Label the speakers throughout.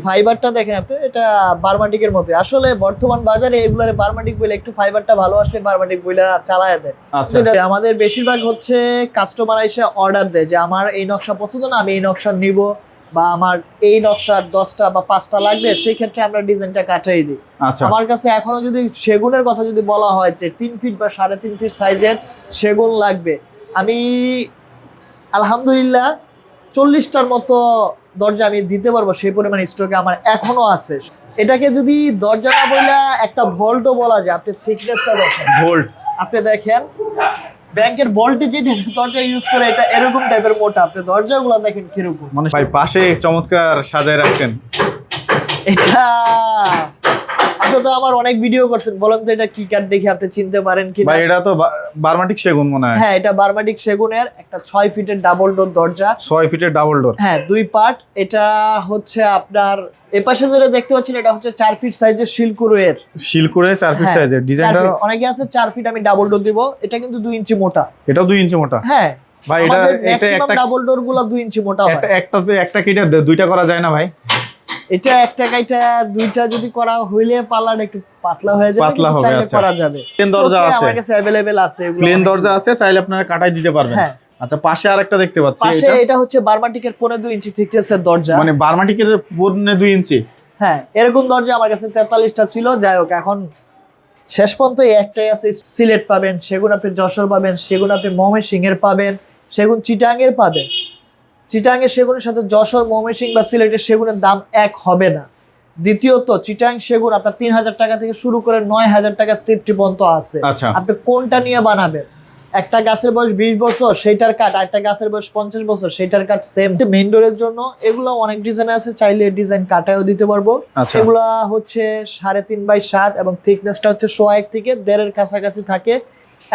Speaker 1: ফাইবারটা দেখেন আপনি, এটা বার্মাটিকের মতো। আসলে বর্তমান বাজারে এগুলার বার্মাটিক বলে একটু ফাইবারটা ভালো আসলে বার্মাটিক বইলা চালায় দেয়।
Speaker 2: আচ্ছা,
Speaker 1: আমাদের বেশিরভাগ হচ্ছে কাস্টমার এসে অর্ডার দেয় যে আমার এই নকশা পছন্দ না, আমি এই নকশা নিব, বা আমার এই নকশার 10টা বা 5টা লাগবে, সেই ক্ষেত্রে আমরা ডিজাইনটা কাটাই দিই।
Speaker 2: আচ্ছা।
Speaker 1: আমার কাছে এখনো যদি সেগুনের কথা যদি বলা হয় যে 3 ফিট বা 3.5 ফিট সাইজের সেগুন লাগবে, আমি আলহামদুলিল্লাহ 40টার মতো দরজা আমি দিতে পারবো, সেই পরিমাণ স্টকে আমার এখনো আছে। এটাকে যদি দরজা না বললে একটা ভল্টও বলা যায়। আপনি থিকনেসটা দেখেন,
Speaker 2: ভোল্ট
Speaker 1: আপনি দেখেন ব্যাংকের ভল্টে যে দরজা ইউজ করে এটা এরকম টাইপের মোটা। আপনি দরজাগুলো দেখেন কিরকম,
Speaker 2: মানে ভাই পাশে চমৎকার সাজায় রাখছেন।
Speaker 1: এটা আপনি তো আমার অনেক ভিডিও করছেন, বলেন তো এটা কি কাঠ দেখে আপনি চিনতে পারেন কি?
Speaker 2: ভাই এটা তো বার্মাটিক সেগুন মনে হয়।
Speaker 1: হ্যাঁ, এটা বার্মাটিক সেগুনের একটা 6 ফিটের ডাবল ডোর দরজা।
Speaker 2: 6 ফিটের ডাবল ডোর।
Speaker 1: হ্যাঁ, 2 পার্ট। এটা হচ্ছে আপনার এপাশে যেটা দেখতে পাচ্ছেন এটা হচ্ছে 4 ফিট সাইজের শিলকুড়ের।
Speaker 2: শিলকুড়ে 4 ফিট সাইজের ডিজাইনটা।
Speaker 1: অনেকে আছে 4 ফিট আমি ডাবল ডোর দিব, এটা কিন্তু 2 ইঞ্চি মোটা।
Speaker 2: এটাও 2 ইঞ্চি মোটা।
Speaker 1: হ্যাঁ
Speaker 2: ভাই এটা
Speaker 1: ম্যাক্সিমাম ডাবল ডোর গুলো 2 ইঞ্চি মোটা হয়।
Speaker 2: একটাতে একটা কেটে দুইটা করা যায় না ভাই?
Speaker 1: এটা একটা কাইটা দুইটা যদি করা হইলে পাল্লাটা একটু পাতলা হয়ে যাবে,
Speaker 2: পাতলা হবে।
Speaker 1: চাইলে
Speaker 2: আচ্ছা,
Speaker 1: করা যাবে।
Speaker 2: প্লেন দরজা আছে
Speaker 1: আমার কাছে अवेलेबल আছে, এগুলো
Speaker 2: প্লেন দরজা আছে, চাইলে আপনারা কাটাই দিতে পারবেন।
Speaker 1: হ্যাঁ।
Speaker 2: আচ্ছা, পাশে আরেকটা দেখতে পাচ্ছি।
Speaker 1: পাশে এটা হচ্ছে বার্মাটিকের 15.2 ইঞ্চি থিকনেসের দরজা।
Speaker 2: মানে বার্মাটিকের 15.2 ইঞ্চি।
Speaker 1: হ্যাঁ, এরকম দরজা আমার কাছে 43টা ছিল। যাই হোক, এখন শেষ পর্যন্ত একটাই আছে। সিলেট পাবেন, সেগুন আপনি যশোর পাবেন, সেগুন আপনি ময়মনসিংহের পাবেন, সেগুন চিটাঙ্গের পাবেন। চিটাঙ্গের সেগুনের সাথে যশোর, ময়মনসিংহ বা সিলেটের সেগুনের দাম এক হবে না। দ্বিতীয়ত চিটাং সেগুন আপনার 3000 টাকা থেকে শুরু করে 9000 টাকা সেফটি পর্যন্ত আছে।
Speaker 2: আচ্ছা।
Speaker 1: আপনি কোনটা নিয়ে বানাবেন? একটা গাছের বয়স 20 বছর সেইটার কাঠ, আর একটা গাছের বয়স 50 বছর সেইটার কাঠ সেম। মেইন ডোরের জন্য এগুলো অনেক ডিজাইন আছে, চাইলে ডিজাইন কাটায়ও দিতে পারবো।
Speaker 2: আচ্ছা।
Speaker 1: এগুলা হচ্ছে 3.5 বাই 7 এবং থিকনেসটা হচ্ছে 1.5 থেকে 1.5 কাছাকাছি থাকে।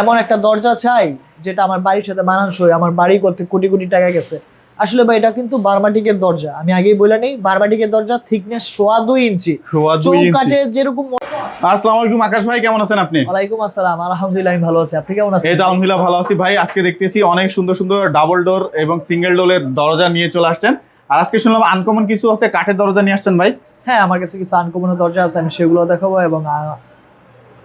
Speaker 1: এমন একটা দরজা চাই যেটা আমার বাড়ির সাথে মানানসই। আমার বাড়ি করতে কোটি কোটি টাকা গেছে। আসলে ভাই এটা কিন্তু বার্মাটিকের দরজা, আমি আগেই বলে নেই, বার্মাটিকের দরজা থিকনেস 2.5 ইঞ্চি। চৌকাঠে যেরকম।
Speaker 2: আসসালামু আলাইকুম আকাশ ভাই, কেমন আছেন আপনি?
Speaker 1: ওয়ালাইকুম আসসালাম, আলহামদুলিল্লাহ আমি ভালো আছি। আপনি কেমন আছেন?
Speaker 2: এই তো আলহামদুলিল্লাহ ভালো আছি ভাই। আজকে দেখতেছি অনেক সুন্দর সুন্দর ডাবল ডোর এবং সিঙ্গেল ডোরের দরজা নিয়ে চলে আসছেন। আর আজকে শুনলাম আনকমন কিছু আছে, কাঠের দরজা নিয়ে আসছেন ভাই।
Speaker 1: হ্যাঁ, আমার কাছে কিছু আনকমন দরজা আছে, আমি সেগুলো দেখাবো এবং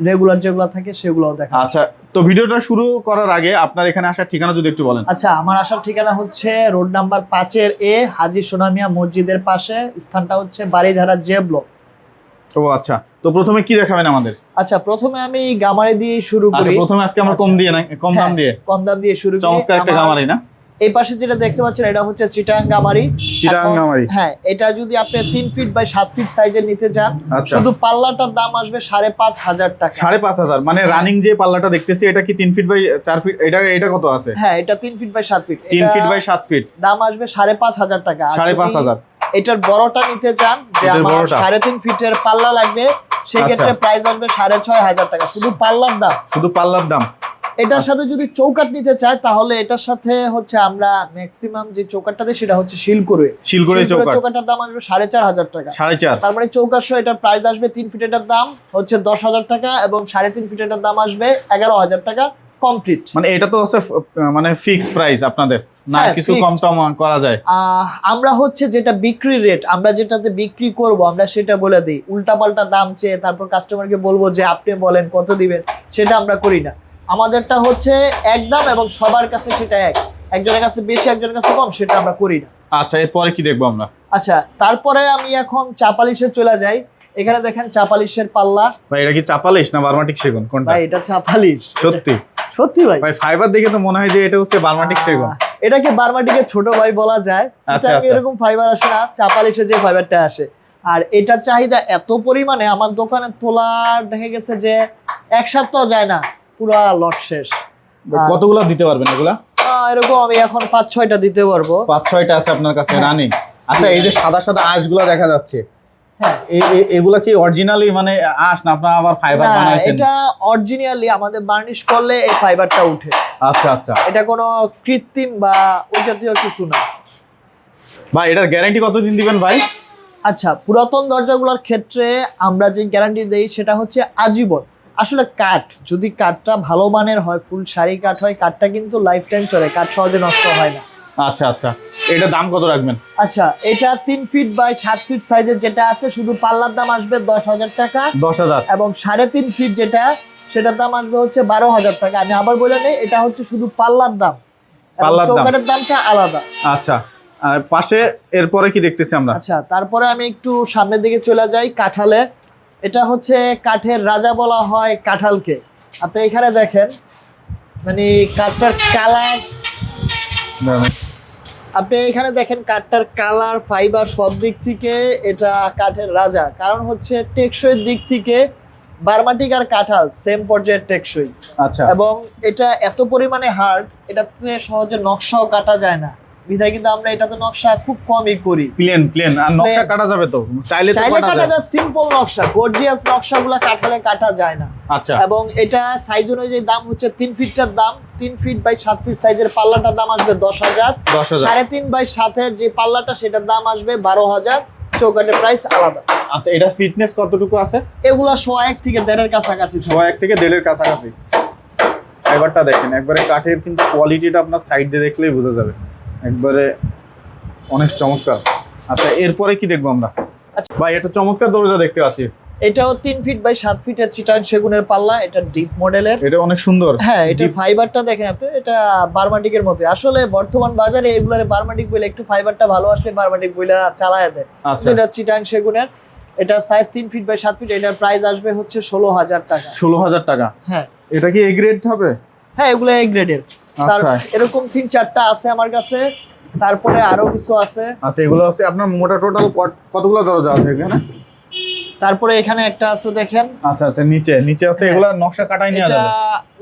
Speaker 1: রেগুলার যেগুলো থাকে সেগুলোও দেখাবো।
Speaker 2: আচ্ছা, তো ভিডিওটা শুরু করার আগে আপনার এখানে আসার ঠিকানা যদি একটু বলেন।
Speaker 1: আচ্ছা, আমার আসার ঠিকানা হচ্ছে রোড নাম্বার 5-এর এ, হাজী সোনামিয়া মসজিদের পাশে। স্থানটা হচ্ছে বাড়িধারা জে ব্লক।
Speaker 2: ও আচ্ছা, তো প্রথমে কি দেখাবেন আমাদের?
Speaker 1: আচ্ছা, প্রথমে আমি গামারি দিয়ে শুরু করি।
Speaker 2: প্রথমে আজকে আমরা কম দিয়ে না, কম দাম দিয়ে,
Speaker 1: কম দাম দিয়ে শুরু করি।
Speaker 2: চমৎকার একটা গামারি না?
Speaker 1: এই পাশে যেটা দেখতে পাচ্ছেন এটা হচ্ছে চিটাং গামারি।
Speaker 2: চিটাং গামারি।
Speaker 1: হ্যাঁ, এটা যদি আপনি 3 ফিট বাই 7 ফিট সাইজের নিতে চান, শুধু পাল্লাটার দাম আসবে 5,500 টাকা।
Speaker 2: 5,500? মানে রানিং যে পাল্লাটা দেখতেছি এটা কি 3 ফিট বাই 4 ফিট? এটা কত আছে?
Speaker 1: হ্যাঁ, এটা 3 feet by 7 feet.
Speaker 2: 3 feet by 7 feet
Speaker 1: দাম আসবে 5,500 টাকা।
Speaker 2: 5,500।
Speaker 1: এটার বড়টা নিতে চান যে আমার 3.5 ফিটের পাল্লা লাগবে, সেই ক্ষেত্রে প্রাইস আসবে 6,500 টাকা, শুধু পাল্লার দাম।
Speaker 2: শুধু পাল্লার দাম।
Speaker 1: এটার সাথে যদি চৌকাঠ নিতে চায় তাহলে এটার সাথে হচ্ছে আমরা ম্যাক্সিমাম যে চৌকাঠটা দিই সেটা হচ্ছে শিলকুড়ে চৌকাঠটার দাম আসবে 4,500 টাকা।
Speaker 2: 4,500।
Speaker 1: তার মানে চৌকাঠ সহ এটার প্রাইস আসবে 3 ফিট এটার দাম হচ্ছে 10,000 টাকা এবং 3.5 ফিট এটার দাম আসবে 11,000 টাকা কমপ্লিট।
Speaker 2: মানে এটা তো হচ্ছে মানে ফিক্সড প্রাইস আপনাদের না, কিছু কম টম করা যায়?
Speaker 1: আমরা হচ্ছে যেটা বিক্রি রেট, আমরা যেটাতে বিক্রি করব আমরা সেটা বলে দিই। উল্টাপাল্টা দাম চেয়ে তারপর কাস্টমারকে বলবো যে আপনি বলেন কত দিবেন, সেটা আমরা করি না। আমাদেরটা হচ্ছে একদম এবং সবার কাছে সেটা একজনের কাছে বেশি একজনের কাছে কম, সেটা আমরা করি না।
Speaker 2: আচ্ছা, এরপরে কি দেখবো আমরা?
Speaker 1: আচ্ছা, তারপরে আমি এখন চাপালিশে চলে যাই। এখানে দেখেন চাপালিশের পাল্লা।
Speaker 2: ভাই এটা কি চাপালিশ না বার্মাটিক সেগুন কোনটা?
Speaker 1: ভাই এটা চাপালিশ।
Speaker 2: সত্যি?
Speaker 1: সত্যি ভাই।
Speaker 2: ভাই ফাইবার দেখে তো মনে হয় যে এটা হচ্ছে বার্মাটিক সেগুন।
Speaker 1: এটাকে বার্মাটিকের ছোট ভাই বলা যায়।
Speaker 2: আচ্ছা,
Speaker 1: এরকম ফাইবার আসে না, চাপালিশে যে ফাইবারটা আসে। আর এটার চাহিদা এত পরিমাণে, আমার দোকানে তোলা দেখে গেছে যে এক সপ্তাহ যায় না, পুরা লট শেষ।
Speaker 2: কতগুলো দিতে পারবেন এগুলা?
Speaker 1: এরকম আমি এখন 5-6টা দিতে পারবো।
Speaker 2: 5-6টা আছে আপনার কাছে রানিং? আচ্ছা, এই যে সাদা সাদা আঁশগুলো দেখা যাচ্ছে,
Speaker 1: হ্যাঁ,
Speaker 2: এগুলা কি অরিজিনালি মানে আঁশ না আপনারা আবার ফাইবার বানাইছেন?
Speaker 1: এটা অরিজিনালি আমাদের বার্নিশ করলে এই ফাইবারটা উঠে।
Speaker 2: আচ্ছা আচ্ছা,
Speaker 1: এটা কোনো কৃত্রিম বা ওই জাতীয় কিছু না।
Speaker 2: ভাই এটার গ্যারান্টি কতদিন দিবেন ভাই?
Speaker 1: আচ্ছা, পুরাতন দরজাগুলোর ক্ষেত্রে আমরা যে গ্যারান্টি দেই সেটা হচ্ছে আজীবন। আসলে কাঠ যদি কাঠটা ভালো মানের হয়, ফুল সারি কাঠ হয়, কাঠটা কিন্তু লাইফ টাইম চলে, কাঠ সহজে নষ্ট হয় না।
Speaker 2: আচ্ছা আচ্ছা, এটা দাম কত রাখবেন?
Speaker 1: আচ্ছা, এটা 3 ফিট বাই 7 ফিট সাইজের যেটা আছে, শুধু পাল্লার দাম আসবে 10,000 টাকা।
Speaker 2: 10,000।
Speaker 1: এবং 3.5 ফিট যেটা, সেটার দাম আসবে হচ্ছে 12,000 টাকা। আমি আবার বলে নেই, এটা হচ্ছে শুধু পাল্লার দাম,
Speaker 2: পাল্লার দাম।
Speaker 1: চৌকাঠের দামটা আলাদা।
Speaker 2: আচ্ছা, আর পাশে এরপরে কি দেখতেছি আমরা?
Speaker 1: আচ্ছা, তারপরে আমি একটু সামনের দিকে চলে যাই। কাঁঠালে, এটা হচ্ছে কাঠের রাজা বলা হয় কাঁঠালকে। আপনি এখানে দেখেন, মানে কাঠটার কালার, আপনি এখানে দেখেন কাঠটার কালার, ফাইবার, সব দিক থেকে এটা কাঠের রাজা। কারণ হচ্ছে টেকসইয়ের দিক থেকে বার্মাটিক আর কাঁঠাল সেম পর্যায়ের টেকসই।
Speaker 2: আচ্ছা,
Speaker 1: এবং এটা এত পরিমাণে হার্ড, এটাতে সহজে নকশাও কাটা যায় না, বিধায় কিন্তু আমরা এটাতে নকশা খুব কমই করি।
Speaker 2: প্লেন আর নকশা কাটা যাবে তো? চাইলে তো
Speaker 1: চাইলে
Speaker 2: কাটা
Speaker 1: কাটা
Speaker 2: যায়।
Speaker 1: যায়, সিম্পল নকশা, গর্জিয়াস নকশাগুলো কাঠালে কাটা যায় না।
Speaker 2: আচ্ছা,
Speaker 1: এবং এটা সাইজ অনুযায়ী দাম হচ্ছে 3 ফিটটার দাম, 3 ফিট বাই 7 ফিট সাইজের পাল্লাটার দাম আসবে 10,000।
Speaker 2: 10,000।
Speaker 1: 3.5 বাই 7 এর যে পাল্লাটা, সেটার দাম আসবে 12,000। চৌকাঠের প্রাইস আলাদা।
Speaker 2: আচ্ছা, এটা ফিটনেস কতটুকু আছে?
Speaker 1: এগুলা 101 থেকে 1.5 কাছাকাছি।
Speaker 2: 101 থেকে 1.5 কাছাকাছি। ফাইবারটা দেখেন, একবারে কাঠের কিন্তু কোয়ালিটিটা আপনার সাইড দিয়ে দেখলেই বোঝা যাবে, একবারে অনেক চমৎকার। আচ্ছা, এরপরে কি দেখবো আমরা?
Speaker 1: আচ্ছা
Speaker 2: ভাই, এটা চমৎকার দরজা দেখতে পাচ্ছি।
Speaker 1: এটাও 3 ফিট বাই 7 ফিটের চিটাং সেগুনের পাল্লা, এটা ডিপ মডেলের।
Speaker 2: এটা অনেক সুন্দর।
Speaker 1: হ্যাঁ, এটা ফাইবারটা দেখেন আপনি, এটা বার্মাটিকের মতো। আসলে বর্তমান বাজারে এগুলার বার্মাটিক বলে, একটু ফাইবারটা ভালো আসলে বার্মাটিক বইলা চালায় দেয়।
Speaker 2: আচ্ছা,
Speaker 1: এটা চিটাং সেগুনের, এটা সাইজ 3 ফিট বাই 7 ফিট। এটার প্রাইস আসবে হচ্ছে 16,000 টাকা।
Speaker 2: 16,000 টাকা।
Speaker 1: হ্যাঁ
Speaker 2: এটা কি এ গ্রেড হবে?
Speaker 1: হ্যাঁ, এগুলো এই গ্রেডের।
Speaker 2: আচ্ছা,
Speaker 1: এরকম 3-4টা আছে আমার কাছে, তারপরে আরো কিছু আছে।
Speaker 2: আচ্ছা, এগুলো আছে আপনার মোটা টোটাল কতগুলো দরজা আছে এখানে?
Speaker 1: তারপরে এখানে একটা আছে দেখেন।
Speaker 2: আচ্ছা আচ্ছা, নিচে আছে। এগুলো নকশা কাটাই নিয়ে
Speaker 1: এটা
Speaker 2: যাবে?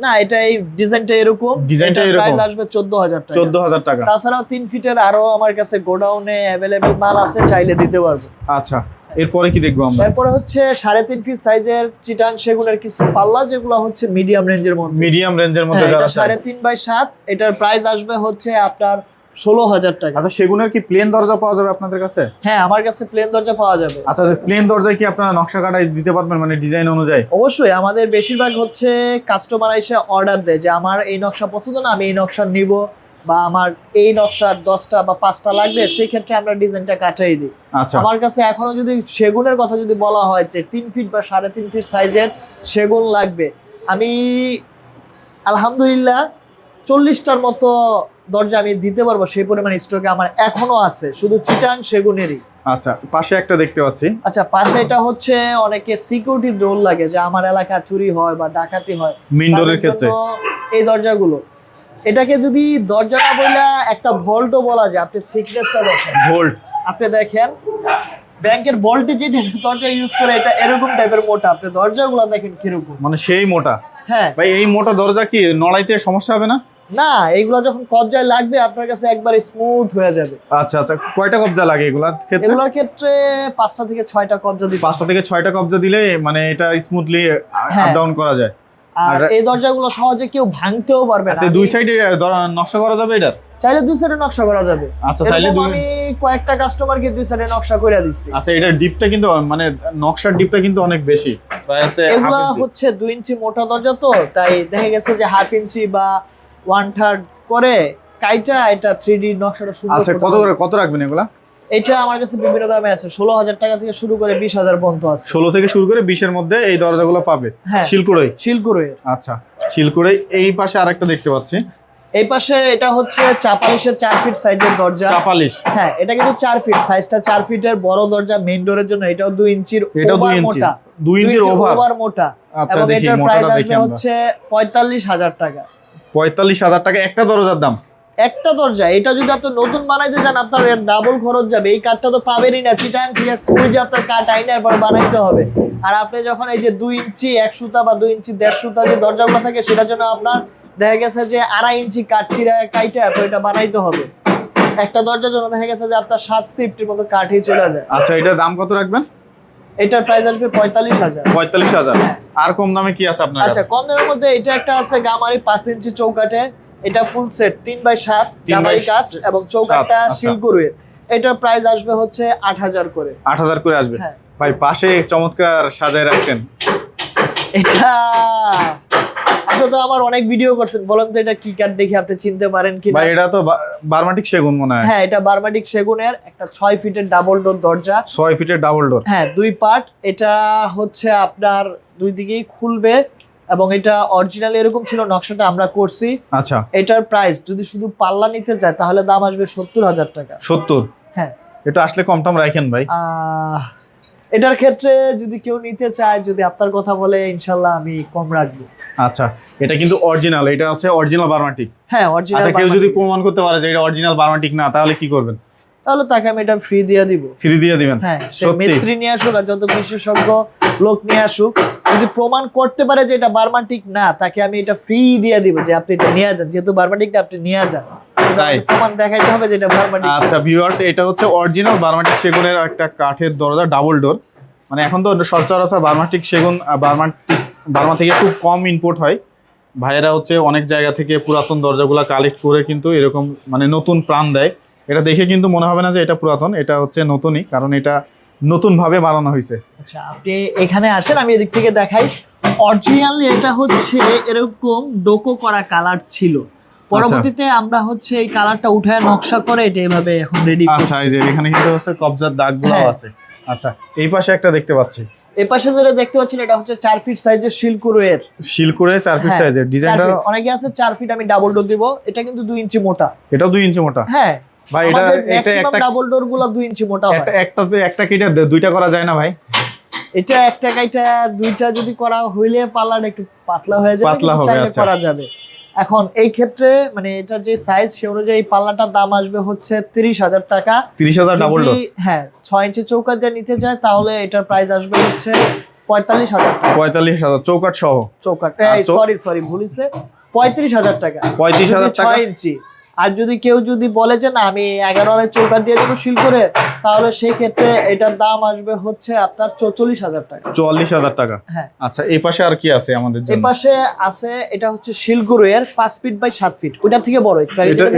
Speaker 1: না, এটা এই ডিজাইনটা এরকম।
Speaker 2: ডিজাইনটা এরকম।
Speaker 1: প্রাইস আসবে 14,000 টাকা।
Speaker 2: 14,000 টাকা।
Speaker 1: তাছাড়াও 3 ফিটের আরো আমার কাছে গোডাউনে অ্যাভেলেবল মাল আছে, চাইলে দিতে পারবো।
Speaker 2: আচ্ছা, এরপরে কি দেখবো আমরা?
Speaker 1: তারপরে হচ্ছে 3.5 ফিট সাইজের চিটাং সেগুনের কিছু পাল্লা, যেগুলো হচ্ছে মিডিয়াম রেঞ্জের মধ্যে।
Speaker 2: মিডিয়াম রেঞ্জের মধ্যে যারা চায়।
Speaker 1: 3.5 বাই 7, এটার প্রাইস আসবে হচ্ছে আপনার 16,000 টাকা।
Speaker 2: আচ্ছা, সেগুনের কি প্লেন দরজা পাওয়া যাবে আপনাদের কাছে?
Speaker 1: হ্যাঁ, আমার কাছে প্লেন দরজা পাওয়া যাবে।
Speaker 2: আচ্ছা, প্লেন দরজায় কি আপনারা নকশা কাটাই দিতে পারবেন, মানে ডিজাইন অনুযায়ী?
Speaker 1: অবশ্যই, আমাদের বেশিরভাগ হচ্ছে কাস্টমার এসে অর্ডার দেয় যে আমার এই নকশা পছন্দ না, আমি এই নকশা নিব, বা আমার এই নকশার 10টা বা 5টা লাগবে, সেই ক্ষেত্রে আমরা ডিজাইনটা কাটাই দিই।
Speaker 2: আচ্ছা,
Speaker 1: আমার কাছে এখনো যদি সেগুনের কথা যদি বলা হয় যে 3 ফিট বা 3.5 ফিট সাইজের সেগুন লাগবে, আমি আলহামদুলিল্লাহ 40টার মতো দরজা আমি দিতে পারবো। সেই পরিমাণ স্টকে আমার এখনো আছে, শুধু চিটাং সেগুনেরই।
Speaker 2: আচ্ছা, পাশে একটা দেখতে পাচ্ছি।
Speaker 1: আচ্ছা, পাশে এটা হচ্ছে অনেকে সিকিউরিটি রোল লাগে, যে আমার এলাকা চুরি হয় বা ডাকাতি হয়,
Speaker 2: মেইন ডোরের
Speaker 1: তাদের
Speaker 2: ক্ষেত্রে
Speaker 1: জন্য এই দরজাগুলো। এটাকে যদি দরজা না বইলা একটা ভল্টও বলা যায়। আপনি থিকনেসটা দেখেন,
Speaker 2: ভোল্ট।
Speaker 1: আপনি দেখেন ব্যাংকের ভল্টে যে দরজা ইউজ করে, এটা এরকম টাইপের মোটা। আপনি দরজাগুলো দেখেন কিরকম,
Speaker 2: মানে সেই মোটা।
Speaker 1: হ্যাঁ
Speaker 2: ভাই, এই মোটা দরজা কি নড়াইতে সমস্যা হবে না?
Speaker 1: না, এইগুলো যখন কবজায় লাগবে আপনার কাছে একবার স্মুথ হয়ে যাবে।
Speaker 2: আচ্ছা আচ্ছা, কয়টা কবজা লাগে এগুলার ক্ষেত্রে?
Speaker 1: এগুলোর ক্ষেত্রে 5টা থেকে 6টা কবজা দিতে।
Speaker 2: 5টা থেকে 6টা কবজা দিলে মানে এটা স্মুথলি আপ ডাউন করা যায়।
Speaker 1: আর এই দরজাগুলো সহজে কেউ ভাঙতেও পারবে না।
Speaker 2: আচ্ছা, দুই সাইডে নকশা করা যাবে এটার?
Speaker 1: চাইলে দুই সাইডে নকশা করা যাবে।
Speaker 2: আচ্ছা, চাইলে
Speaker 1: এরকম
Speaker 2: দুই।
Speaker 1: আমি কয়েকটা কাস্টমারকে দুই সাইডে নকশা করে দিচ্ছি।
Speaker 2: আচ্ছা, এটার ডিপটা কিন্তু মানে নকশার ডিপটা কিন্তু অনেক বেশি, প্রায় আছে
Speaker 1: এগুলো
Speaker 2: 1/2 ইঞ্চি।
Speaker 1: হচ্ছে 2 ইঞ্চি মোটা দরজা, তো তাই দেখা গেছে যে 1/2 ইঞ্চি বা 1/3 করে কাইটা এটা 3D নকশাটা সুন্দর।
Speaker 2: আচ্ছা, কত রাখবেন এগুলা?
Speaker 1: এটা আমার কাছে বিভিন্ন দামে আছে, 16,000 টাকা থেকে শুরু করে 20,000 পর্যন্ত আছে।
Speaker 2: 16 থেকে শুরু করে 20 এর মধ্যে এই দরজাগুলো পাবে।
Speaker 1: হ্যাঁ,
Speaker 2: শিলকুড়াই।
Speaker 1: শিলকুড়ে।
Speaker 2: আচ্ছা, শিলকুড়াই। এই পাশে আরেকটা দেখতে পাচ্ছি।
Speaker 1: এই পাশে এটা হচ্ছে চাপালিশের 4 ফিট সাইজের দরজা।
Speaker 2: চাপালিশ।
Speaker 1: হ্যাঁ, এটা কিন্তু 4 ফিট সাইজটা, 4 ফিটের বড় দরজা মেইন ডোরের জন্য। এটাও 2 ইঞ্চির,
Speaker 2: এটাও 2 ইঞ্চি,
Speaker 1: মোটা,
Speaker 2: 2 ইঞ্চির ওভার
Speaker 1: মোটা।
Speaker 2: আচ্ছা,
Speaker 1: এবং
Speaker 2: দেখি
Speaker 1: এটার প্রাইস
Speaker 2: মোটাটা দেখি
Speaker 1: আসবে
Speaker 2: আমরা।
Speaker 1: হচ্ছে 45,000 টাকা।
Speaker 2: 45,000 টাকা একটা দরজার দাম?
Speaker 1: একটা দরজা। এটা যদি আপনি নতুন বানাইতে যান, আপনার এর ডাবল খরচ যাবে। এই কাঠটা তো পাবেনই না, চিটাং থেকে খুঁজে আপনার কাঠ আইনে এরপর বানাইতে হবে। আর আপনি যখন এই যে 2 ইঞ্চি 1 সুতা বা 2 ইঞ্চি 1.5 সুতা যে দরজাগুলো থাকে, সেটার জন্য আপনার দেখা গেছে যে 2.5 ইঞ্চি কাঠ ছিঁড়া কাইটা এটা বানাইতে হবে। একটা দরজার জন্য দেখা গেছে যে আপনার 7 শিফটের মতো কাঠই চলে যায়।
Speaker 2: আচ্ছা, এটার দাম কত রাখবেন?
Speaker 1: এটার প্রাইস আসবে 45,000।
Speaker 2: 45,000। আর কম দামে কি আছে আপনার
Speaker 1: আচ্ছা,
Speaker 2: কাছে?
Speaker 1: কম দামের মধ্যে এটা একটা আছে গামারি 5 ইঞ্চি চৌকাঠে। এটা ফুল সেট 3/7 গামারি কাঠ এবং চৌকাঠটা
Speaker 2: আচ্ছা।
Speaker 1: শিলকুড়ে। এটার প্রাইস আসবে হচ্ছে 8,000 করে।
Speaker 2: 8,000 করে আসবে।
Speaker 1: হ্যাঁ।
Speaker 2: ভাই, পাশে চমৎকার সাজায় রাখছেন।
Speaker 1: এটা আপনি তো আমার অনেক ভিডিও করছেন, বলেন তো এটা কি কাঠ দেখে আপনি চিনতে পারেন কি?
Speaker 2: ভাই এটা তো বার্মাটিক সেগুন মনে হয়।
Speaker 1: হ্যাঁ, এটা বার্মাটিক সেগুনের একটা 6 ফিটের ডাবল ডোর দরজা।
Speaker 2: 6 ফিটের ডাবল ডোর।
Speaker 1: হ্যাঁ, 2 পার্ট। এটা হচ্ছে আপনার দুই দিকেই খুলবে এবং এটা অরিজিনাল এরকম ছিল, নকশাটা আমরা করছি।
Speaker 2: আচ্ছা,
Speaker 1: এটার প্রাইস যদি শুধু পাল্লা নিতে চায় তাহলে দাম আসবে 70,000 টাকা।
Speaker 2: 70?
Speaker 1: হ্যাঁ,
Speaker 2: এটা আসলে কম টম রাখেন ভাই।
Speaker 1: এটার ক্ষেত্রে যদি কেউ নিতে চায়, যদি আপনার কথা বলে, ইনশাল্লাহ আমি কম রাখবো।
Speaker 2: আচ্ছা, এটা কিন্তু অরিজিনাল, এটা হচ্ছে অরিজিনাল বার্মাটিক।
Speaker 1: হ্যাঁ, অরিজিনাল।
Speaker 2: আচ্ছা, কেউ যদি প্রমাণ করতে পারে যে এটা অরিজিনাল বার্মাটিক না, তাহলে কি করবেন?
Speaker 1: তাহলে তাকে আমি এটা ফ্রি দিয়ে দিব।
Speaker 2: ফ্রি দিয়ে দিবেন?
Speaker 1: হ্যাঁ,
Speaker 2: সত্যি?
Speaker 1: মিস্ত্রি নিয়ে আসুক আর যত বিশেষজ্ঞ লোক নিয়ে আসুক, যদি প্রমাণ করতে পারে যে এটা বার্মাটিক না, তাকে আমি এটা ফ্রি দিয়ে দিব, যে আপনি এটা নিয়ে যান, যেহেতু বার্মাটিকটা আপনি নিয়ে যান।
Speaker 2: তাই
Speaker 1: প্রমাণ দেখাইতে হবে যে এটা বার্মাটিক।
Speaker 2: আচ্ছা ভিউয়ার্স, এটা হচ্ছে অরিজিনাল বার্মাটিক সেগুনের একটা কাঠের দরজা, ডাবল ডোর। মানে এখন তো সচরাচর বার্মাটিক সেগুন বার্মা থেকে খুব কম ইম্পোর্ট হয়। ভাইয়েরা হচ্ছে অনেক জায়গা থেকে পুরাতন দরজাগুলো কালেক্ট করে কিন্তু এরকম মানে নতুন প্রাণ দেয়। এটা দেখে কিন্তু মনে হবে না যে এটা পুরাতন, এটা হচ্ছে নতুনই, কারণ এটা নতুন ভাবে বানানো হয়েছে।
Speaker 1: আচ্ছা, আপনি এখানে আসেন, আমি এদিক থেকে দেখাই। অরিজিনাল এটা হচ্ছে এরকম ডোকো করা কালার ছিল, পরবর্তীতে আমরা হচ্ছে এই কালারটা উঠায় নকশা করে এটা এইভাবে এখন রেডি করছি।
Speaker 2: আচ্ছা, এই যে এখানে কিন্তু হচ্ছে কবজার দাগগুলো আছে। আচ্ছা, এই পাশে একটা দেখতে পাচ্ছি।
Speaker 1: এই পাশে যেটা দেখতে পাচ্ছেন এটা হচ্ছে 4 ফিট সাইজের শিলকুরের।
Speaker 2: শিলকুরে 4 ফিট সাইজের ডিজাইনটা।
Speaker 1: অনেকে আছে 4 ফিট, আমি ডাবল ডোর দিব। এটা কিন্তু 2 ইঞ্চি মোটা।
Speaker 2: এটাও 2 ইঞ্চি মোটা?
Speaker 1: হ্যাঁ
Speaker 2: ভাই, এটা একটা
Speaker 1: ডাবল ডোর গুলো 2 ইঞ্চি মোটা হয়।
Speaker 2: একটাতে একটা কেটে দুইটা করা যায় না ভাই?
Speaker 1: এটা একটা কাইটা দুইটা যদি করা হইলে পাল্লাটা একটু পাতলা হয়ে যাবে,
Speaker 2: পাতলা হবে।
Speaker 1: চাইলে
Speaker 2: আচ্ছা,
Speaker 1: করা যাবে। এখন এই ক্ষেত্রে মানে এটা যে সাইজ সে অনুযায়ী পাল্লাটার দাম আসবে হচ্ছে 30,000 টাকা।
Speaker 2: 30,000 ডাবল ডোর?
Speaker 1: হ্যাঁ, 6 ইঞ্চি চৌকাঠ দিয়ে নিতে চায় তাহলে এটার প্রাইস আসবে হচ্ছে 45,000 টাকা।
Speaker 2: 45,000 চৌকাঠ সহ?
Speaker 1: চৌকাঠ, সরি ভুল হইছে, 35,000 টাকা।
Speaker 2: 35,000 টাকা
Speaker 1: 6 ইঞ্চি। আর যদি কেউ যদি বলে যে না আমি 11 চৌকাঠ দিয়ে দেবো শিল করে, তাহলে সেই ক্ষেত্রে এটার দাম আসবে হচ্ছে আপনার 44,000 টাকা।
Speaker 2: 44,000 টাকা?
Speaker 1: হ্যাঁ।
Speaker 2: আচ্ছা, এই পাশে আর কি আছে আমাদের
Speaker 1: এই
Speaker 2: জন্য?
Speaker 1: পাশে আছে, এটা হচ্ছে শিলগুড়ের 5 ফিট বাই 7 ফিট, ওটা থেকে বড়।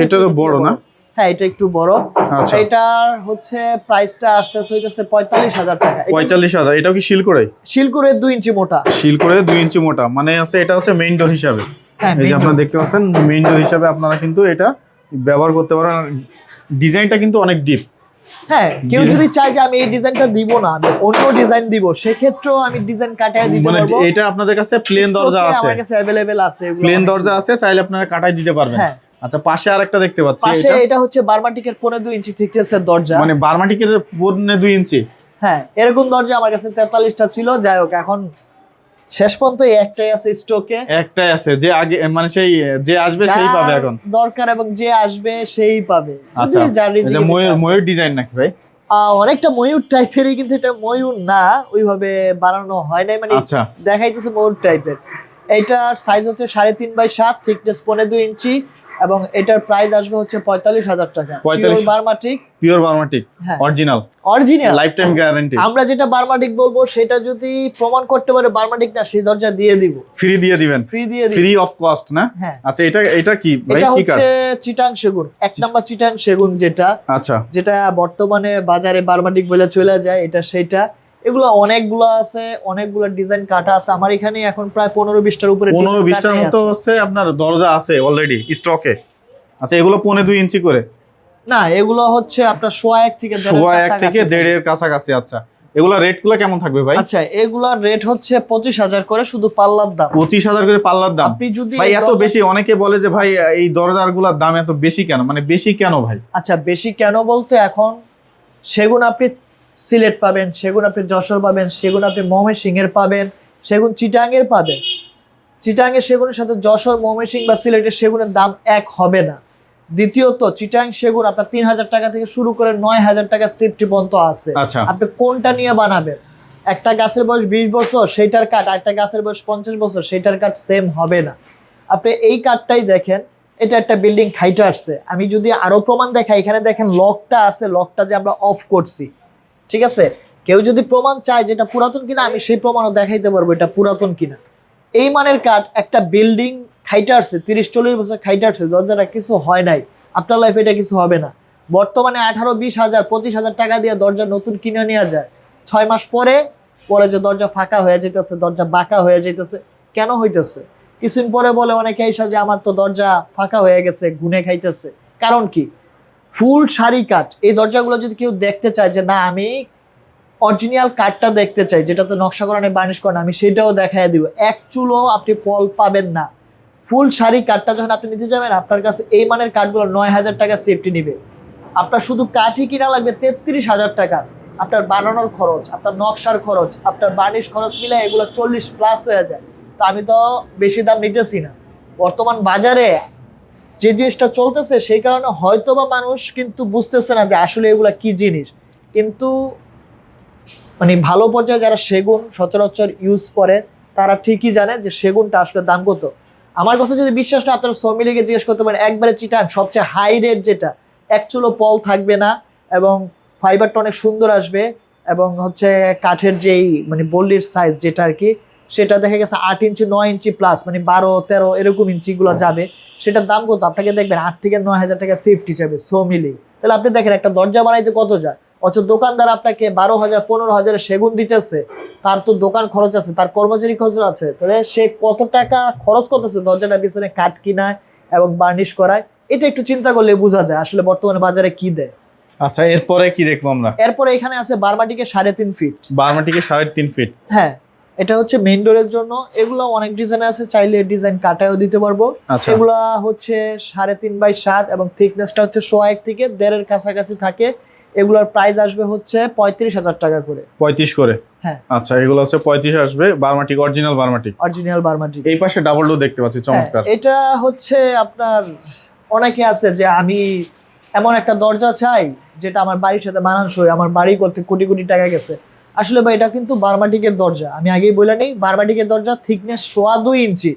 Speaker 2: এটা তো বড় না?
Speaker 1: হ্যাঁ, এটা একটু বড়।
Speaker 2: আচ্ছা,
Speaker 1: এটার হচ্ছে প্রাইসটা আসতেছে হইতেছে 45,000 টাকা।
Speaker 2: 45,000? এটাও কি শিলকুড়ে?
Speaker 1: শিলকুড়ের 2 ইঞ্চি মোটা।
Speaker 2: শিলকুড়ে 2 ইঞ্চি মোটা মানে আছে, এটা হচ্ছে মেইন ডোর হিসাবে।
Speaker 1: হ্যাঁ,
Speaker 2: এই যে আপনারা দেখতে পাচ্ছেন মেইন ডোর হিসাবে আপনারা কিন্তু এটা ব্যবহার করতে পারেন। ডিজাইনটা কিন্তু অনেক ডিপ।
Speaker 1: হ্যাঁ, কেউ যদি চায় যে আমি এই ডিজাইনটা দিব না, আমি অন্য ডিজাইন দিব, সেক্ষেত্রেও আমি ডিজাইন কাটায় দিতে
Speaker 2: মানে
Speaker 1: পারবো।
Speaker 2: এটা আপনাদের কাছে প্লেন দরজা আছে?
Speaker 1: আমার কাছে अवेलेबल আছে,
Speaker 2: প্লেন দরজা আছে, চাইলে আপনারা কাটাই দিতে পারবেন।
Speaker 1: হ্যাঁ।
Speaker 2: আচ্ছা, পাশে আরেকটা দেখতে পাচ্ছি।
Speaker 1: পাশে এটা হচ্ছে বার্মাটিকের 15.2 ইঞ্চি থিকনেসের দরজা।
Speaker 2: মানে বার্মাটিকের 15.2 ইঞ্চি?
Speaker 1: হ্যাঁ, এরকম দরজা আমার কাছে 43টা ছিল। যাই হোক, এখন শেষ পর্যন্ত একটাই আছে স্টকে।
Speaker 2: একটাই আছে, যে আগে মানে সেই যে আসবে সেই পাবে এখন
Speaker 1: দরকার, এবং যে আসবে সেই পাবে।
Speaker 2: আচ্ছা, এটা ময়ূর ডিজাইন নাকি ভাই?
Speaker 1: অনেকটা ময়ূর টাইপেরই, কিন্তু এটা ময়ূর না, ওইভাবে বানানো হয় নাই, মানে
Speaker 2: আচ্ছা,
Speaker 1: দেখাইতেছে ময়ূর টাইপের। এটার সাইজ হচ্ছে 3.5 বাই 7, থিকনেস 15.2 ইঞ্চি, এবং এটার প্রাইস আসবে হচ্ছে 45,000 টাকা।
Speaker 2: 45?
Speaker 1: বার্মাটিক,
Speaker 2: পিওর বার্মাটিক,
Speaker 1: হ্যাঁ,
Speaker 2: অরিজিনাল
Speaker 1: লাইফ
Speaker 2: টাইম গ্যারান্টি।
Speaker 1: আমরা যেটা বার্মাটিক বলবো সেটা যদি প্রমাণ করতে পারে বার্মাটিক না, সেই দরজা দিয়ে দিব।
Speaker 2: ফ্রি দিয়ে দিবেন? ফ্রি অফ কস্ট না?
Speaker 1: হ্যাঁ।
Speaker 2: আচ্ছা, এটা কি ভাই?
Speaker 1: এটা
Speaker 2: কি কাঠ?
Speaker 1: হচ্ছে চিটাং সেগুন, 1 নাম্বার চিটাং সেগুন,
Speaker 2: আচ্ছা,
Speaker 1: যেটা বর্তমানে বাজারে বার্মাটিক বলে চলে যায়, এটা সেটা। এগুলো অনেকগুলো আছে, অনেকগুলো ডিজাইন কাটা আছে আমার এখানে। এখন প্রায় 15-20টার উপরে
Speaker 2: 15-20টার মতো হচ্ছে আপনার দরজা আছে অলরেডি স্টকে। আচ্ছা, এগুলো 15.2 ইঞ্চি করে
Speaker 1: না, এগুলো হচ্ছে আপনার 1.5 থেকে
Speaker 2: 1.5 কাছাকাছি। আচ্ছা, এগুলা রেট গুলো কেমন থাকবে ভাই?
Speaker 1: আচ্ছা, এগুলার রেট হচ্ছে 25,000 করে শুধু পাল্লার দাম।
Speaker 2: 25,000 করে পাল্লার দাম?
Speaker 1: আপনি যদি
Speaker 2: ভাই এত বেশি, অনেকে বলে যে ভাই এই দরজাগুলোর দাম এত বেশি কেন, মানে বেশি কেন ভাই?
Speaker 1: আচ্ছা, বেশি কেন বলতে, এখন সেগুন আপনি সিলেট পাবেন, সেগুন আপনি যশোর পাবেন, সেগুন আপনি ময়মনসিংহের পাবেন, সেগুন চিটাঙের পাবেন। চিটাঙের সেগুনের সাথে যশোর, ময়মনসিংহ বা সিলেটের সেগুনের দাম এক হবে না। দ্বিতীয়ত, চিটাং সেগুন আপনার 3,000 টাকা থেকে শুরু করে 9,000 টাকা সেফটি পর্যন্ত আছে।
Speaker 2: আচ্ছা,
Speaker 1: আপনি কোনটা নিয়ে বানাবেন? একটা গাছের বয়স 20 বছর সেইটার কাঠ, একটা গাছের বয়স 50 বছর সেইটার কাঠ সেম হবে না। আপনি এই কাঠটাই দেখেন, এটা একটা বিল্ডিং খাইটা আসছে। আমি যদি আরো প্রমাণ দেখাই, এখানে দেখেন লকটা আছে, লকটা যে আমরা অফ করছি, ঠিক আছে? কেউ যদি প্রমাণ চায় যেটা পুরাতন কিনা, আমি সেই প্রমাণও দেখাইতে পারবো এটা পুরাতন কিনা। এই মানের কাঠ একটা বিল্ডিং খাইটা আসছে, 30-40 বছর খাইটা আসছে, দরজাটা কিছু হয় নাই। আপনার লাইফে এটা কিছু হবে না। বর্তমানে 18-20 হাজার 25,000 টাকা দিয়ে দরজা নতুন কিনে নেওয়া যায়। 6 মাস পরে যে দরজা ফাঁকা হয়ে যেতেছে, দরজা বাঁকা হয়ে যেতেছে। কেন হইতেছে? কিছুদিন পরে বলে অনেকে এসে যে আমার তো দরজা ফাঁকা হয়ে গেছে, গুনে খাইতেছে। কারণ কি? ফুল সারি কাঠ। এই দরজাগুলো যদি কেউ দেখতে চায় যে না আমি অরিজিনাল কাঠটা দেখতে চাই, যেটাতে নকশা করা নেই, বার্নিশ করা, আমি সেটাও দেখাই দিব। এক চুলও আপনি পল পাবেন না। ফুল সারি কাঠটা যখন আপনি নিতে যাবেন, আপনার কাছে এই মানের কাঠগুলো 9,000 টাকা সেফটি নিবে। আপনার শুধু কাঠই কিনা লাগবে 33,000 টাকা। আপনার বানানোর খরচ, আপনার নকশার খরচ, আপনার বার্নিশ খরচ মিলে এগুলো 40+ হয়ে যায়। তো আমি তো বেশি দাম নিতেছি না। বর্তমান বাজারে যে জিনিসটা চলতেছে সেই কারণে হয়তোবা মানুষ কিন্তু বুঝতেছে না যে আসলে এগুলা কি জিনিস। কিন্তু মানে ভালো পর্যায়ে যারা সেগুন সচরাচর ইউজ করে তারা ঠিকই জানে যে সেগুনটা আসলে দাম কত। আমার কথা যদি বিশ্বাস না, আপনারা সমিলিকে জিজ্ঞেস করতে পারেন। একবারে চিটাং সবচেয়ে হাই রেট যেটা, এক চুলো পল থাকবে না এবং ফাইবারটা অনেক সুন্দর আসবে এবং হচ্ছে কাঠের যেই মানে বল্লির সাইজ যেটা আর কি, সেটা দেখা গেছে 8 ইঞ্চি 9 ইঞ্চি প্লাস, মানে 12-13 এরকম ইঞ্চিগুলো যাবে। সেটার দাম কত? আপনাকে দেখবেন 8 থেকে 9,000 টাকা সেফটি যাবে সমিলি। তাহলে আপনি দেখেন একটা দরজা বানাইতে কত যায়। অথচ দোকানদার আপনাকে 12,000 15,000 সেগুন দিতেছে, তার তো দোকান খরচ আছে, তার কর্মচারী খরচ আছে। তাহলে সে কত টাকা খরচ করতেছে দরজাটার পিছনে কাঠ কিনায় এবং বার্নিশ করায়। এটা একটু চিন্তা করলে বোঝা যায় আসলে বর্তমানে বাজারে কি দেয়।
Speaker 2: আচ্ছা, এরপরে কি দেখবো আমরা?
Speaker 1: এরপরে এখানে আছে বার্মাটিকের 3.5 ফিট।
Speaker 2: বার্মাটিকের 3.5 ফিট।
Speaker 1: হ্যাঁ, এটা হচ্ছে মেইন ডোরের জন্য। এগুলো অনেক ডিজাইন আছে, চাইলে ডিজাইন কাটায়ও দিতে পারবো।
Speaker 2: আচ্ছা।
Speaker 1: এগুলা হচ্ছে 3.5x7 এবং থিকনেসটা হচ্ছে 1.5 থেকে 1.5 কাছাকাছি থাকে। এগুলোর প্রাইস আসবে হচ্ছে 35,000 টাকা করে।
Speaker 2: 35 করে?
Speaker 1: হ্যাঁ।
Speaker 2: আচ্ছা, এগুলো হচ্ছে 35 আসবে। বার্মাটিক, অরিজিনাল বার্মাটিক।
Speaker 1: অরিজিনাল বার্মাটিক।
Speaker 2: এই পাশে ডাবল ডোর দেখতে পাচ্ছি, চমৎকার।
Speaker 1: এটা হচ্ছে আপনার অনেকে আছে যে আমি এমন একটা দরজা চাই যেটা আমার বাড়ির সাথে মানানসই, আমার বাড়ি করতে কোটি কোটি টাকা গেছে। আসলে ভাই এটা কিন্তু বার্মাটিকের দরজা, আমি আগেই বলে নেই, বার্মাটিকের দরজা থিকনেস 2.5 ইঞ্চি।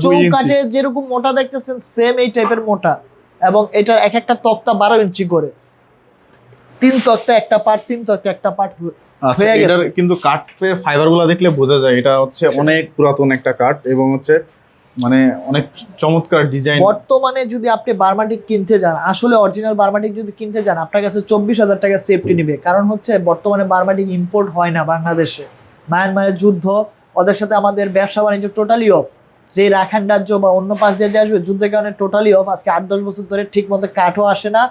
Speaker 1: চৌকাঠে যেরকম মোটা দেখতেছেন সেম এই টাইপের মোটা, এবং এটার এক একটা তক্তা 12 ইঞ্চি করে। 3 তক্তা একটা পার্ট, 3 তক্তা একটা পার্ট
Speaker 2: আচ্ছা, এটার কিন্তু কাঠের ফাইবারগুলো দেখলে বোঝা যায় এটা হচ্ছে অনেক পুরাতন একটা কাঠ এবং হচ্ছে মানে অনেক চমৎকার ডিজাইন।
Speaker 1: বর্তমানে যদি আপনি বার্মাটিক কিনতে যান, আসলে অরিজিনাল বার্মাটিক যদি কিনতে যান, আপনার কাছে 24,000 টাকা সেফটি নিবে। কারণ হচ্ছে বর্তমানে বার্মাটিক ইম্পোর্ট হয় না বাংলাদেশে। মায়ানমারের যুদ্ধ, ওদের সাথে আমাদের ব্যবসা বাণিজ্য টোটালি অফ। যে রাখাইন রাজ্য বা অন্য পাশ দিয়ে যে আসবে, যুদ্ধের কারণে টোটালি অফ। আজকে 8-10 বছর ধরে ঠিক মতো কাঠও আসে না,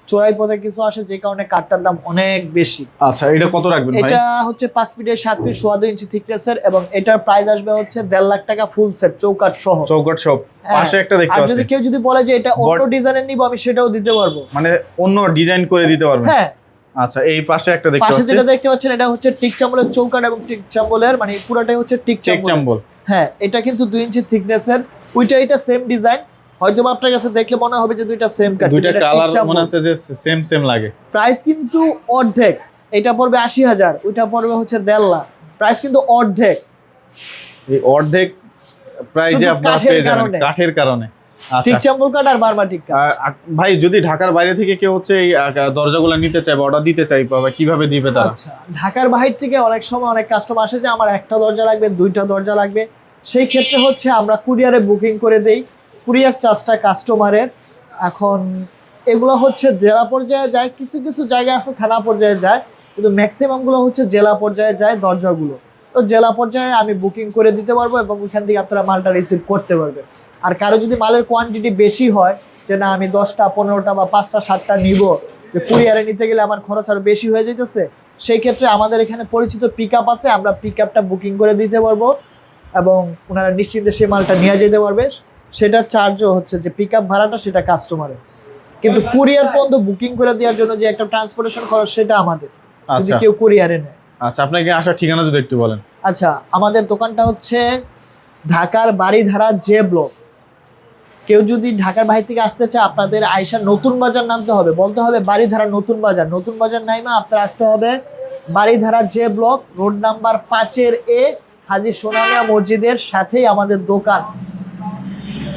Speaker 1: চোরাই পথে কিছু আসে, যে কারণে কাঠটার দাম অনেক বেশি।
Speaker 2: আচ্ছা, এটা কত রাখবেন ভাই?
Speaker 1: এটা হচ্ছে 5 ফিটের 7 ফিট 2.5 ইঞ্চি থিকনেসের এবং এটার প্রাইস আসবে হচ্ছে 1.5 লাখ টাকা ফুল সেট, চৌকাঠ সহ।
Speaker 2: চৌকাঠ সব পাশে একটা দেখতে
Speaker 1: আর
Speaker 2: পাচ্ছি।
Speaker 1: যদি কেউ যদি বলে যে এটা অন্য ডিজাইনের নিব, আমি সেটাও দিতে পারবো।
Speaker 2: মানে অন্য ডিজাইন করে দিতে পারবেন?
Speaker 1: হ্যাঁ।
Speaker 2: আচ্ছা, এই পাশে একটা দেখতে
Speaker 1: পাশে
Speaker 2: পাচ্ছি।
Speaker 1: যেটা দেখতে পাচ্ছেন এটা হচ্ছে টিক চাম্বলের চৌকাঠ এবং টিক চাম্বলের মানে পুরোটাই হচ্ছে টিক চাম্বল। হ্যাঁ, এটা কিন্তু 2 ইঞ্চি থিকনেসের। ওইটা এটা সেম ডিজাইন। হয়তো আপনার কাছে দেখলে মনে হবে যে দুইটা সেম কাট,
Speaker 2: দুইটা কালার মনে হচ্ছে যে সেম সেম লাগে।
Speaker 1: প্রাইস কিন্তু অর্ধেক। এটা পড়বে 80,000, ওইটা পড়বে হচ্ছে 1.5 লাখ। প্রাইস কিন্তু অর্ধেক।
Speaker 2: এই অর্ধেক প্রাইসে আপনারা পেয়ে যাবেন কাঠের কারণে। আচ্ছা,
Speaker 1: টিক চাম্বল কাঠ আর বার্মাটিক কাঠ।
Speaker 2: ভাই যদি ঢাকার বাইরে থেকে কেউ হচ্ছে এই দরজাগুলো নিতে চায় বা অর্ডার দিতে চায়, কিভাবে দিবে তারা?
Speaker 1: আচ্ছা, ঢাকার বাইরে থেকে অনেক সময় অনেক কাস্টমার আসে যে আমার একটা দরজা লাগবে, 2টা দরজা লাগবে। সেই ক্ষেত্রে হচ্ছে আমরা কুরিয়ারে বুকিং করে দেই। কুরিয়ার চার্জটা কাস্টমারের। এখন এগুলো হচ্ছে জেলা পর্যায়ে যায়, কিছু কিছু জায়গা আছে থানা পর্যায়ে যায়, কিন্তু ম্যাক্সিমামগুলো হচ্ছে জেলা পর্যায়ে যায় দরজাগুলো। তো জেলা পর্যায়ে আমি বুকিং করে দিতে পারবো এবং ওইখান থেকে আপনারা মালটা রিসিভ করতে পারবেন। আর কারো যদি মালের কোয়ান্টিটি বেশি হয়, যে না আমি 10টা 15টা বা 5টা 7টা নিব, যে কুরিয়ারে নিতে গেলে আমার খরচ আরও বেশি হয়ে যেতেছে, সেই ক্ষেত্রে আমাদের এখানে পরিচিত পিক আপ আছে, আমরা পিক আপটা বুকিং করে দিতে পারবো এবং ওনারা নিশ্চিন্তে সেই মালটা নিয়ে যেতে পারবে। সেটা চার্জও হচ্ছে যে পিক আপ ভাড়াটা সেটা কাস্টমারের, কিন্তু কুরিয়ার পর্যন্ত বুকিং করে দেওয়ার জন্য যে একটা ট্রান্সপোর্টেশন খরচ সেটা আমাদের, যদি কেউ কুরিয়ারে নেয়।
Speaker 2: আচ্ছা, আপনাকে আসার ঠিকানা যদি একটু বলেন।
Speaker 1: আচ্ছা, আমাদের দোকানটা হচ্ছে ঢাকার বাড়িধারা জে ব্লক। কেউ যদি ঢাকার বাইরে থেকে আসতে চায়, আপনাদের আয়শা নতুন বাজার নামতে হবে, বলতে হবে বাড়িধারা নতুন বাজার। নতুন বাজার নাইমা আপনার আসতে হবে Baridhara J block, road number 5 এর A, হাজী সোনামিয়া মসজিদের সাথেই আমাদের দোকান।